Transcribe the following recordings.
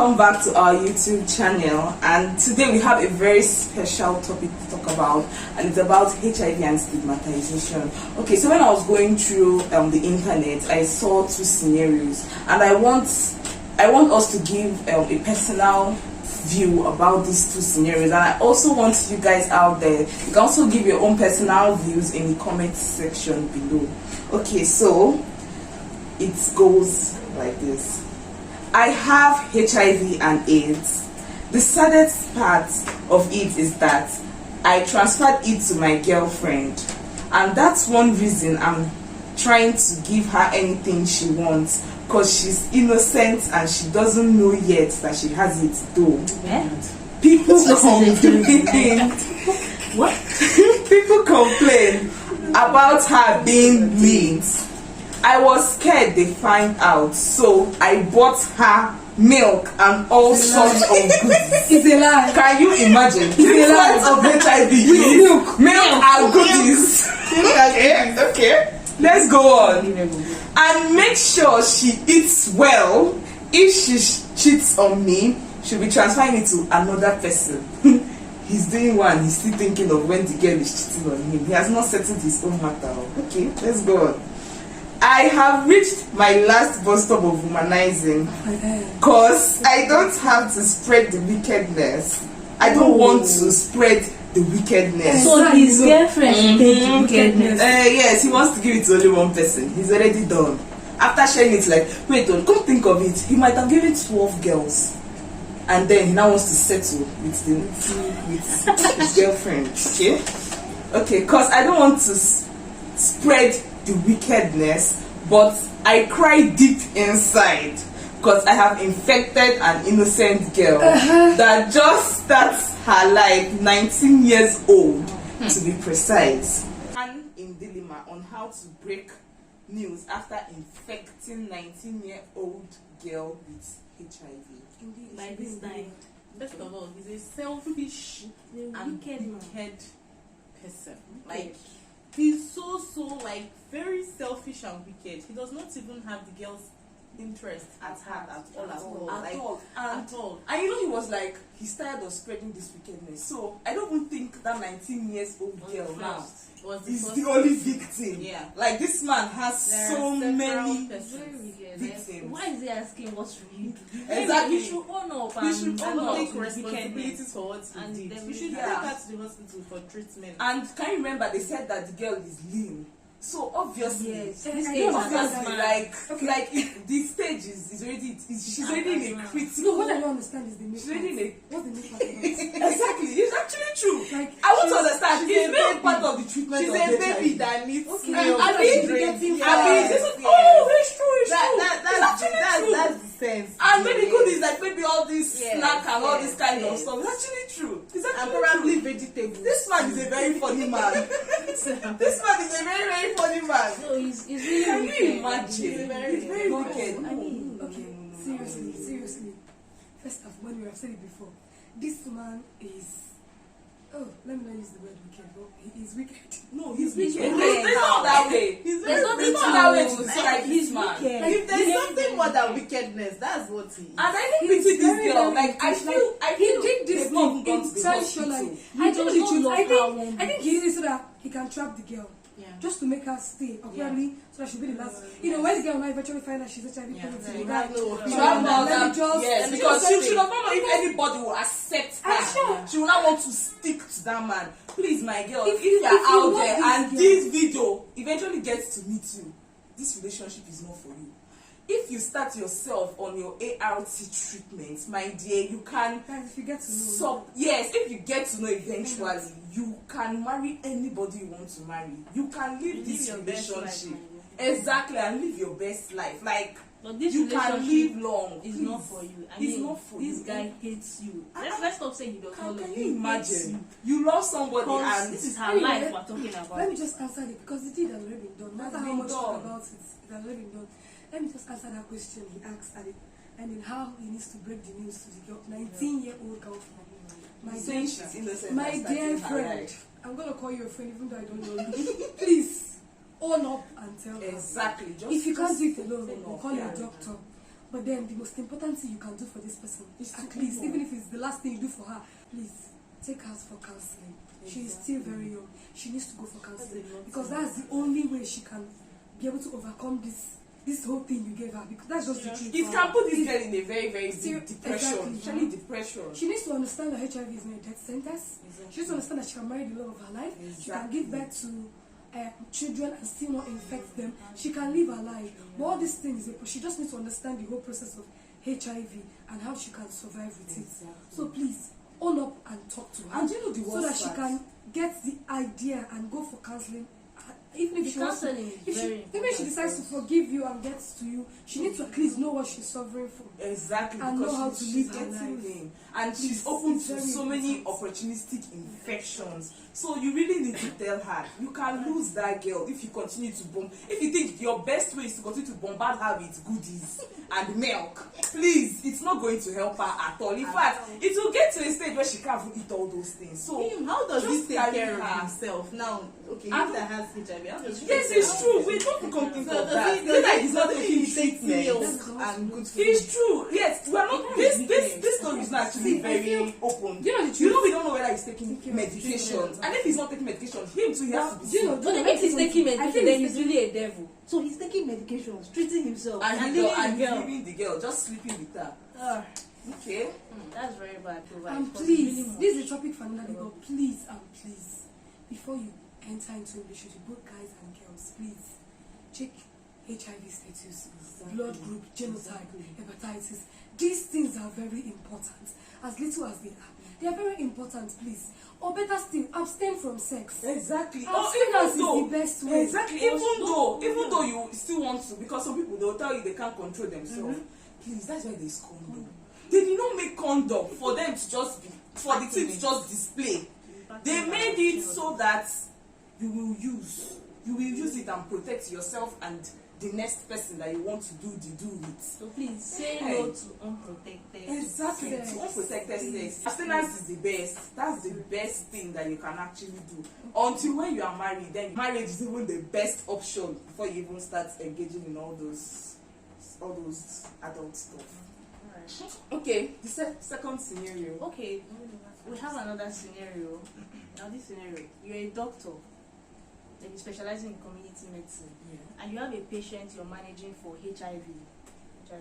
welcome back to our YouTube channel, and today we have a very special topic to talk about, and it's about HIV and stigmatization. Okay, so when I was going through the internet, I saw two scenarios, and I want us to give a personal view about these two scenarios, and I also want you guys out there, you can also give your own personal views in the comment section below. Okay, so it goes like this. I have HIV and AIDS. The saddest part of it is that I transferred it to my girlfriend, and that's one reason I'm trying to give her anything she wants, because she's innocent and she doesn't know yet that she has it though. People complain. What? People complain about her being linked. I was scared they find out, so I bought her milk and all sorts of goodies. It's a lie. Can you imagine? It's a lie of HIV. Milk and goodies. Okay. Let's go on. And make sure she eats well. If she cheats on me, she'll be transferring it to another person. He's doing one, he's still thinking of when the girl is cheating on him. He has not settled his own matter. Okay, let's go on. I have reached my last bus stop of womanizing, because I don't have to spread the wickedness. I don't want to spread the wickedness. So his girlfriend should take the wickedness. Yes, he wants to give it to only one person. He's already done. After sharing it, like, wait, come think of it. He might have given 12 girls, and then he now wants to settle with his girlfriend. Okay, because I don't want to spread the wickedness, but I cry deep inside because I have infected an innocent girl that just starts her life, 19 years old to be precise. And in dilemma on how to break news after infecting 19-year-old girl with HIV. Indeed, by this time, first of all, he's a selfish and wicked person. Like, he's so like very selfish and wicked. He does not even have the girl's interest at heart at all. And you know, he was like, he's tired of spreading this wickedness. So I don't even think that 19 years old girl now is the only victim. Yeah. Like, this man has so many victims. Why is he asking what's real? Exactly. You should own up and take take responsibilities for what he did. You should take her to the hospital for treatment. And can you remember they said that the girl is lean? So obviously, yes. like if the stage is already, she's already in a critical. No, what I don't understand is the milk. She's already in a, what's the milk part? Exactly, it's actually true. Like, I want to understand. It's milk part of the treatment. She's of a HIV. baby that needs okay. milk. I mean, this is it's true. That's the sense. And maybe good is like maybe all this snack and all this kind of stuff. It's actually true. It's actually and probably true. vegetables. This man is a very funny man. This man is a very, very funny man. No, he's really Can wicked. you imagine? He's very wicked. I mean, okay, seriously. First off, when we have said it before, this man is. Oh, let me not use the word wicked, but he is wicked. No, he's wicked. wicked. It's not that way. There's nothing that way to to describe this man. wicked. If there's something more than wickedness, that's what he is. And I think with this girl, like, I feel he did this thing intentionally. I think he did it so that he can trap the girl. Yeah. Just to make her stay, apparently, so that she'll be the last. You know, when the girl now eventually find out she's HIV positive, yes, because she does not know if anybody will accept her. She will not want to stick to that man. Please, my girl, if you are out there and this video eventually gets to meet you, this relationship is not for you. If you start yourself on your ART treatment, my dear, you can. If you get to know. If you get to know eventually, you can marry anybody you want to marry. You can live this relationship. Exactly, and live your best life. Like, but this you can live long. It's not for you. It's not for you. This guy hates you. Let's stop saying he does not love you. Can you imagine? You love somebody and this is her life we're talking about. Let me just answer it, because the deed has already been done. No matter how much talk about it, it has already been done. Let me just answer that question he asked at it, and then how he needs to break the news to the girl, 19-year-old girl. My dear friend, I'm gonna call you a friend even though I don't know you. Please own up and tell her. Exactly. If you can't do it alone, we'll call your doctor. But then the most important thing you can do for this person, Is to at least, open. even if it's the last thing you do for her, please take her for counseling. She is still very young. She needs to go for counseling because that's the only way she can be able to overcome this whole thing you gave her, because that's just the truth. It can put this girl in a very, very Still- deep depression. exactly. Actually, depression. She needs to understand that HIV is not a death sentence. She needs to understand that she can marry the love of her life. She can give birth to children and still not infect them. She can live her life. But all these things, she just needs to understand the whole process of HIV and how she can survive with it. So please, own up and talk to her. And you know the so that worst she part? can get the idea and go for counseling. Even if The she wants to, counseling is if she, very even if she important decides to forgive you and gets to you, she needs to at least know what she's suffering from. Exactly, And because know how to she's live her getting life. in, and It's- she's open it's to very so many important. opportunistic infections. So you really need to tell her you can lose that girl if you continue to bomb. If you think your best way is to continue to bombard her with goodies and milk, please, it's not going to help her at all. In fact, it will get to a stage where she can't even eat all those things. So Him, how does just he take carry care of her. himself now? Okay, I if that has HIV, how does he Yes, take it's care of true. himself? We don't come think So of does that. he, It's like he's not does taking he take treatment. milk That's and good food? It's true. Yes, we are not. This story is not actually See, I very feel- open. Do you know the You know, truth? we don't know whether he's taking Taking medication, medication. and if he's not taking medication, him too, he has to be Do you know? sick. But then if he's taking I medication, think then he's he's really a devil. So he's taking medications, treating himself, And and he leaving and the girl. leaving the girl, just sleeping with her. Ah, Okay. that's very bad. Too, And because it's please, really much. this is a topic for another day, but please and please, before you enter into a relationship, both guys and girls, please check HIV status, blood group, genotype, hepatitis. These things are very important. As little as they are very important, please. Or better still, abstain from sex. Exactly. Abstinence is the best way. Exactly. Even though you still want to, because some people they'll tell you they can't control themselves. Please, that's why there's condom. They did not make condom for them to just be for the thing to just display. They made it so that you will use it and protect yourself and the next person that you want to do the do with. So please say Hey. no to unprotected. Exactly. Sex. To unprotected sex. Abstinence is the best. That's the best thing that you can actually do. Until when you are married, then marriage is even the best option before you even start engaging in all those adult stuff. Alright. Okay, the second scenario. Okay, we have another scenario. Now this scenario, you're a doctor, and you're specializing in community medicine, Yeah. and you have a patient you're managing for HIV, yeah.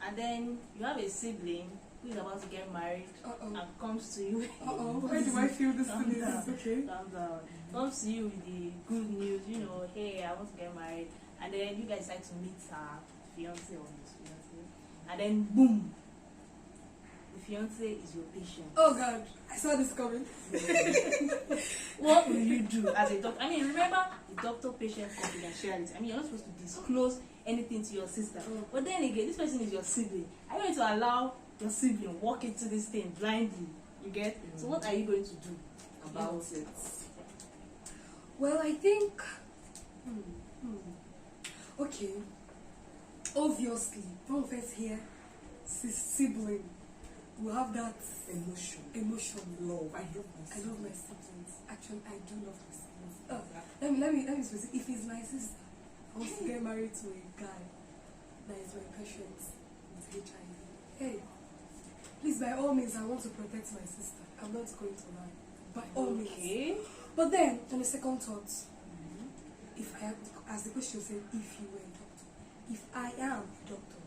And then you have a sibling who is about to get married Uh-oh. and comes to you. Where do I feel this Calm thing down. is? Okay. Calm down. Comes to you with the good news, hey, I want to get married, and then you guys decide to meet her fiance or his fiance, and then boom, the fiance is your patient. Oh God, I saw this coming. What will you do as a doctor? I mean, remember the doctor-patient confidentiality. I mean, you're not supposed to disclose anything to your sister. But then again, this person is your sibling. Are you going to allow your sibling walk into this thing blindly? You get? So what are you going to do About it. Well, I think. Okay. Obviously, don't first hear sibling will have that Emotion. love. I love I myself. love my siblings. Actually, I do love my siblings. Let me specific. If it's my sister, I want to get married to a guy that is my patient with HIV. Hey, please, by all means, I want to protect my sister. I'm not going to lie. By all means. Okay. But then, on a second thought, if I am, as the question said, if you were a doctor, if I am a doctor,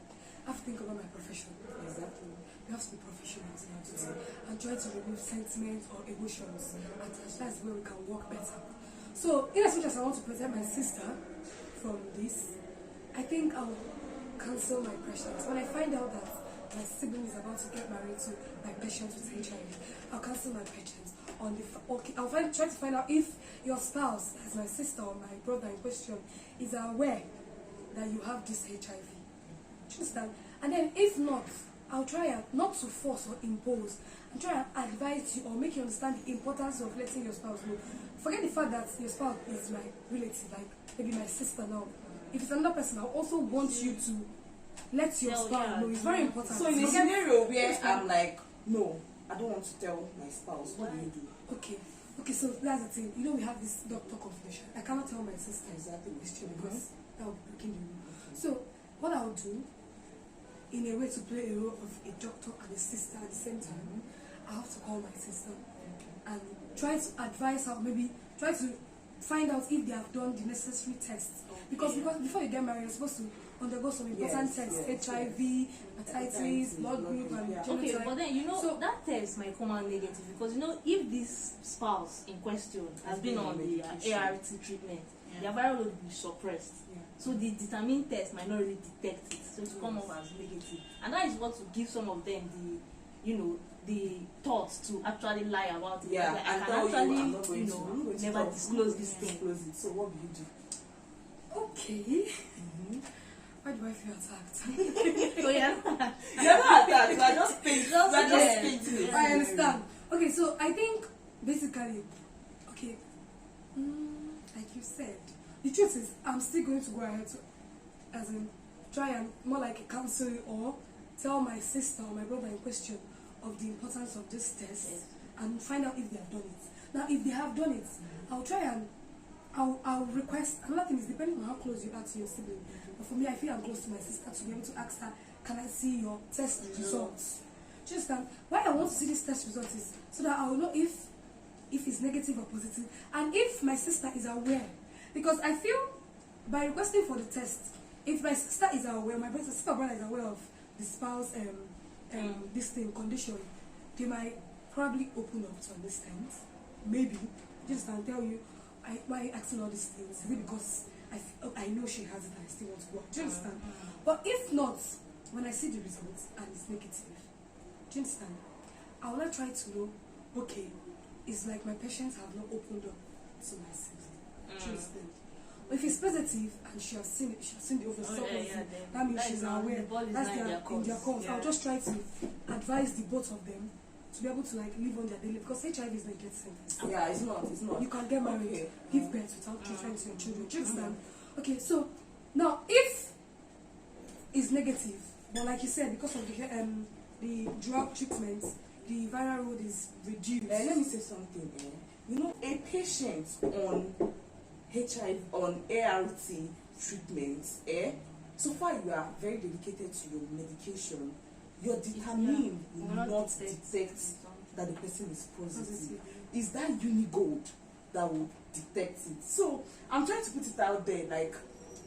I have to think about my profession. Exactly. You have to be professional in what you do and try to remove sentiment or emotions, and that's where we can work better. So, in as much as I want to protect my sister from this, I think I'll cancel my patients. When I find out that my sibling is about to get married to my patient with HIV, I'll cancel my patients. I'll try to find out if your spouse, as my sister or my brother in question, is aware that you have this HIV. Do you understand? And then if not, I'll try not to force or impose, and try and advise you or make you understand the importance of letting your spouse know. Forget the fact that your spouse is my relative, like maybe my sister now. If it's another person, I'll also want you to let your spouse know. It's very important. So in a scenario where I'm like, no, I don't want to tell my spouse, what do you do? Okay, so that's the thing. We have this doctor confidential. I cannot tell my sister Exactly. because that will be breaking the rule. So what I'll do, in a way to play a role of a doctor and a sister at the same time, I have to call my sister and try to advise her, maybe try to find out if they have done the necessary tests. Because before you get married, you're supposed to undergo some important tests, HIV, hepatitis, blood group, and genotype. Okay, but then so that test might come out negative because if this spouse in question has been on the ART treatment, their viral load will be suppressed. So the determined test might not really detect it, so to come up as negative, and that is what will give some of them the thoughts to actually lie about it. Yeah, like, and I tell can you, actually, I'm not going to never disclose this thing. So what do you do? Okay. Why do I feel attacked? So yeah, You're not attacked. You are just painting. Yes. I understand. Okay, so I think basically, okay, like you said, the truth is I'm still going to go ahead to, as in, try and more like a counsel or tell my sister or my brother in question of the importance of this test and find out if they have done it. Now, if they have done it, I'll try and I'll request. Another thing is depending on how close you are to your sibling. But for me, I feel I'm close to my sister to be able to ask her, can I see your test results? Just why I want to see this test results is so that I will know if it's negative or positive, and if my sister is aware. Because I feel by requesting for the test, if my sister is aware, my sister or brother is aware of the spouse this thing condition, they might probably open up to understand. Maybe just and tell you, why are you asking all these things? Is it because I know she has it and I still want to go? Do you understand? But if not, when I see the results and it's negative, do you understand? I will not try to know, okay, it's like my patients have not opened up to my sibling. Do you understand? But if it's positive and she has seen it, she has seen the overall that means she's aware. That's in their cause. I'll just try to advise the both of them to be able to live on their daily, because HIV is not a death sentence. Yeah, it's not. You can get married, give birth without treatment to your children. Do you understand? Okay, so now if it's negative, but like you said, because of the drug treatment, the viral load is reduced. Let me say something. A patient on HIV, on ART treatment, so far you are very dedicated to your medication. You're determined will not detect that the person is positive. Is that Unigold that will detect it? So I'm trying to put it out there,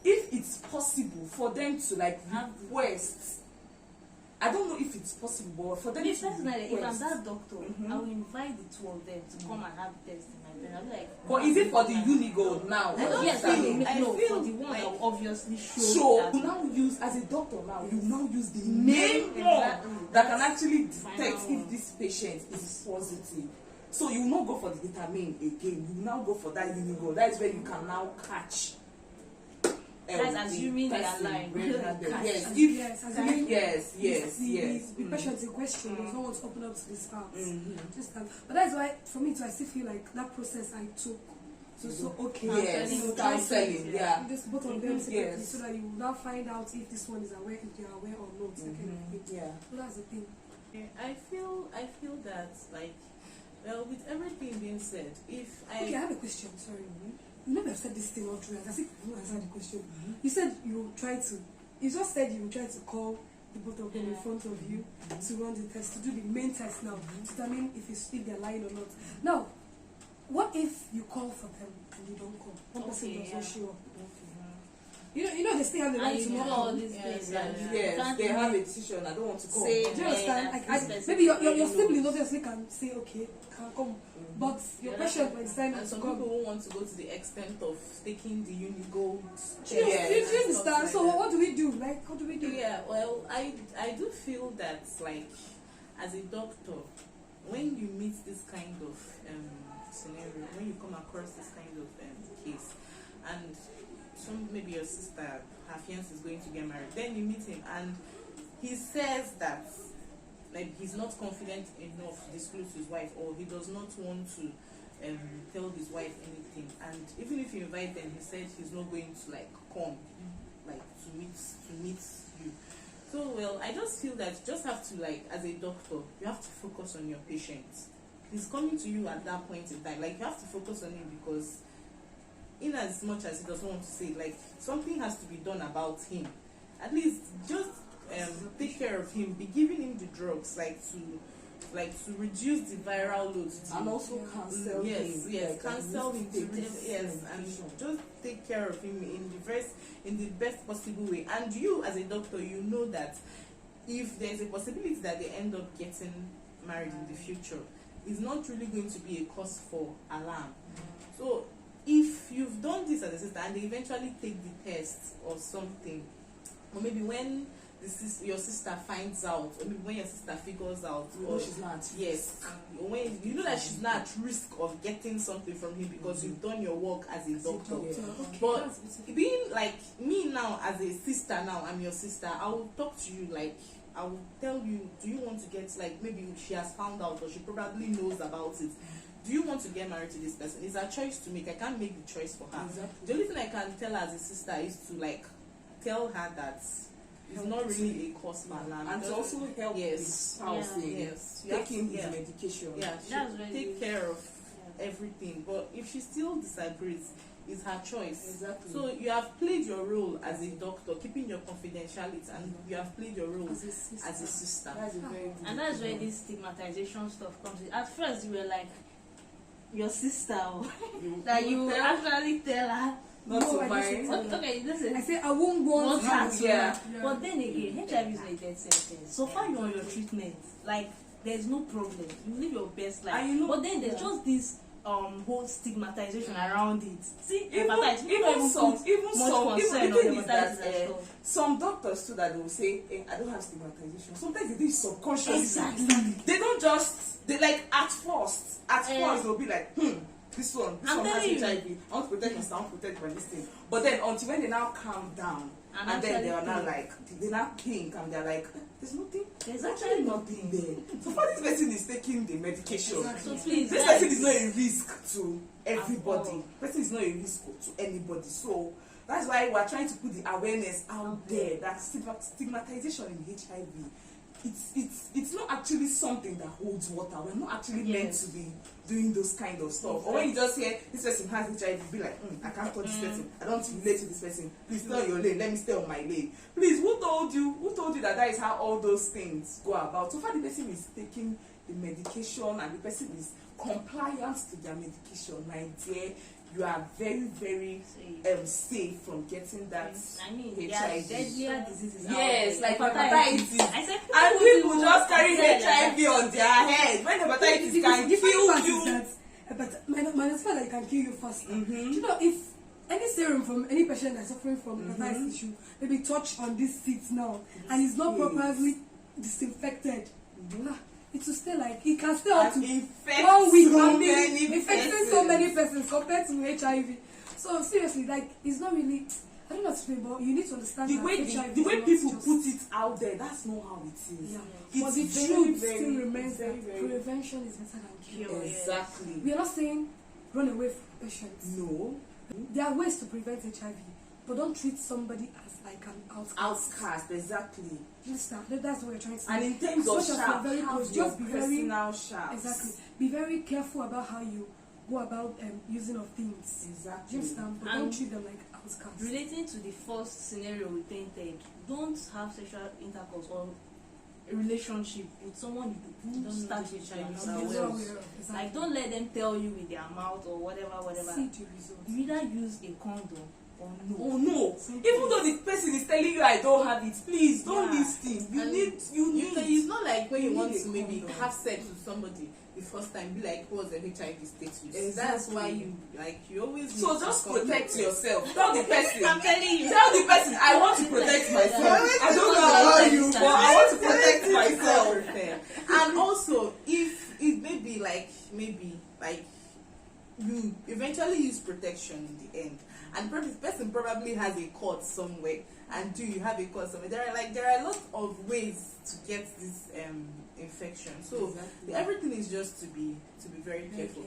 if it's possible for them to request. I don't know if it's possible, but for them to personally, if I'm request. that doctor, I will invite the two of them to come and have the test in my bed. I'll be like, but is it for the Unigold now? Yes, I no, feel for the one that will obviously show. So you now use, as a doctor now, you now use the main one that can actually detect if this patient is positive. So you will not go for the determine again. You will now go for that Unigold. That is where you can now catch. That's assuming they are lying. Yes, the patient in question does not want to open up to this spouse. But that's why, for me too, I still feel like that process I took so okay. Yes, counseling, yeah. Just both of them separately, so that you will now find out if this one is aware, if they are aware or not. Yeah. So that's the thing. I feel that with everything being said, I have a question. Sorry. You never said this thing all through. As if you answered the question. You said you just said you will try to call the both of them in front of you to run the test, to do the main test now, to determine if they're lying or not. Now, what if you call for them and they don't call? One person does not show up. You know they still have the right to not call. Yes, they have a decision. I don't want to call. Do you understand? Maybe your sibling obviously can say, okay, can come. But your patient might decide not and to some come. people won't want to go to the extent of taking the Unigold. Do you understand? So what do we do? What do we do? Yeah, well, I do feel that, as a doctor, when you meet this kind of scenario, when you come across this kind of case, and maybe your sister, her fiance is going to get married, then you meet him and he says that he's not confident enough to disclose to his wife, or he does not want to tell his wife anything, and even if you invite them, he said he's not going to come to meet you. So I just feel that you just have to as a doctor, you have to focus on your patient. He's coming to you at that point in time, you have to focus on him, because in as much as he doesn't want to say, something has to be done about him. At least just take care of him, be giving him the drugs to reduce the viral load, and also cancel him. Yes, cancel him to and just take care of him in the best possible way. And you, as a doctor, you know that if there's a possibility that they end up getting married in the future, it's not really going to be a cause for alarm. So if you've done this as a sister and they eventually take the test or something, or maybe when your sister finds out, or maybe when your sister figures out, or she's not, when you know that she's not at risk of getting something from him because you've done your work as a doctor. But being like me now, as a sister, now I'm your sister, I will talk to you, like I will tell you, do you want to get, like, maybe she has found out or she probably knows about it, do you want to get married to this person? It's a choice to make. I can't make the choice for her. The only thing I can tell her as a sister is to, like, tell her that it's not really a cause for alarm. And to also help his spouse taking his medication. Yeah, she take care of everything. But if she still disagrees, it's her choice. Exactly. So you have played your role as a doctor, keeping your confidentiality, and you have played your role as a sister. That's a very good and that's where this stigmatization stuff comes in. At first, you were like your sister, that you actually tell her. Not to marry. Okay, listen. I say I won't want her to. Yeah. But then again, HIV is a death sentence. So far you're on your treatment, like there's no problem. You live your best life. But then there's just this whole stigmatization around it. See, some doctors too that they will say, I don't have stigmatization. Sometimes they do it subconsciously. Exactly. They don't just, they like at first they'll be like, this one has HIV. I want to protect myself, I want to protect my this thing. But then until when they now calm down, and then they are now like, they now think and they're like, there's nothing. There's actually nothing there. So far this person is taking the medication. So please, this person is not a risk to everybody. Person is not a risk to anybody. So that's why we're trying to put the awareness out there that stigmatization in HIV, it's not actually something that holds water. We're not actually meant to be doing those kind of stuff. Or when you just hear this person has HIV, be like, I can't touch this person. I don't relate to this person. Please stay on your lane. Let me stay on my lane. Please, who told you that is how all those things go about? So far the person is taking the medication and the person is compliant to their medication, my dear, you are very, very safe from getting that HIV. Deadlier diseases. Yes, like hepatitis. I said, and people just carry HIV on their head. When hepatitis can kill you. But minus fact that it can kill you faster. You know, if any serum from any patient that's suffering from hepatitis issue, maybe touch on this seat now, and it's not properly disinfected, it will stay like, it can stay up to 1 week and be infecting so many persons compared to HIV. So seriously, like, it's not really, I don't know what to say, but you need to understand the way people put it out there, that's not how it is. But the truth still remains that prevention is better than cure. Exactly. We are not saying run away from patients. No. There are ways to prevent HIV, but don't treat somebody as like an outcast. Exactly. Understand? That's what we're trying to say. And in terms of sharp, just be very sharp. Exactly. Be very careful about how you go about using of things. Exactly. Do you understand? But don't treat them like outcasts. Relating to the first scenario we painted, don't have sexual intercourse or a relationship with someone you don't start HIV. Like, don't let them tell you with their mouth or whatever. See the results. You either use a condom or no. Oh no! Even though the person is telling you I don't have it, please don't listen. You need. It's not like when you want to maybe have sex with somebody the first time, be like, what's the HIV status? Exactly. That's why you always. So just protect yourself. Tell the person. I'm telling you. Tell the person I want to protect myself. I don't know about you, but I want to protect myself. And also, if it maybe you eventually use protection in the end, and the person probably has a cord somewhere, and you have a cord somewhere. There are a lot of ways to get this infection. So everything is just to be very careful.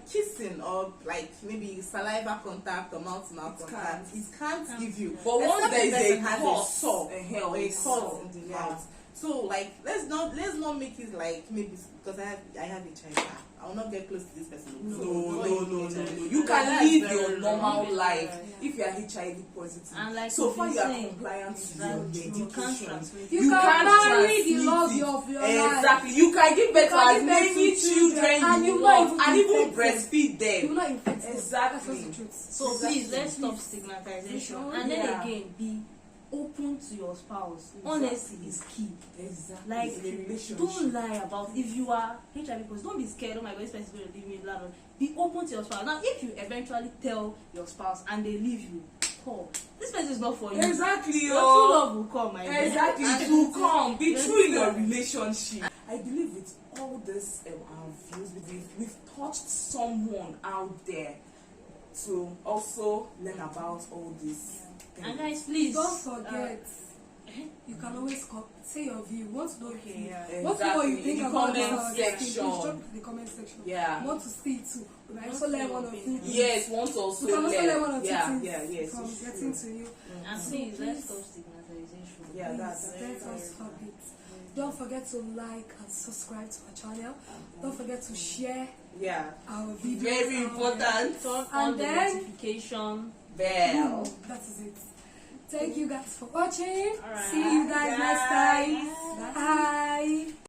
Kissing or like maybe saliva contact or mouth-to-mouth contact, it can't give you. But once there is a has cord, a sore or a cord in the mouth, So like let's not make it like maybe because I have HIV. I will not get close to this person. No. You Yeah, can that's live very your wrong. normal life Yeah. if you are HIV positive. And like so far you are saying, compliant to that your you can't medication. transmit You can marry the transmit love it. of your life. Exactly. You can give birth to can as give birth many to children and you you want not and even even infect breastfeed them. You will not infect them. Exactly. That's just the truth. So Exactly. please let's stop stigmatization, and then Yeah. again be open to your spouse. Exactly. Honesty is key. Exactly. Like, in a relationship. don't lie about if you are HIV positive. Don't be scared. Oh my God, this person is going to leave me. Blah, blah. Be open to your spouse. Now, if you eventually tell your spouse and they leave you, call. This person is not for you. Exactly. Your true love will come. My dear. Exactly. And It will come. Be Yes, true in your sir. relationship. I believe with all this our views, we've touched someone out there to also learn about all this. And guys, please Don't forget, you can always say your view. Want to know your view. yeah. Want to know what you think In the about comment this thing, please section. drop it in the comment section. Yeah. Want to see it too. We might also learn one or two things. Yes, want to also We can also learn one or two yeah, things yes, from it's getting true. to you. And So please, let's please, stop stigmatization. Yeah, that's let us stop it. Don't forget to like and subscribe to our channel. Don't forget to share Yeah. our videos. Very out important. Turn And on the then- notification. there. Bell. Boom. That is it. Thank you guys for watching. Alright. See you guys next time. Guys. Bye.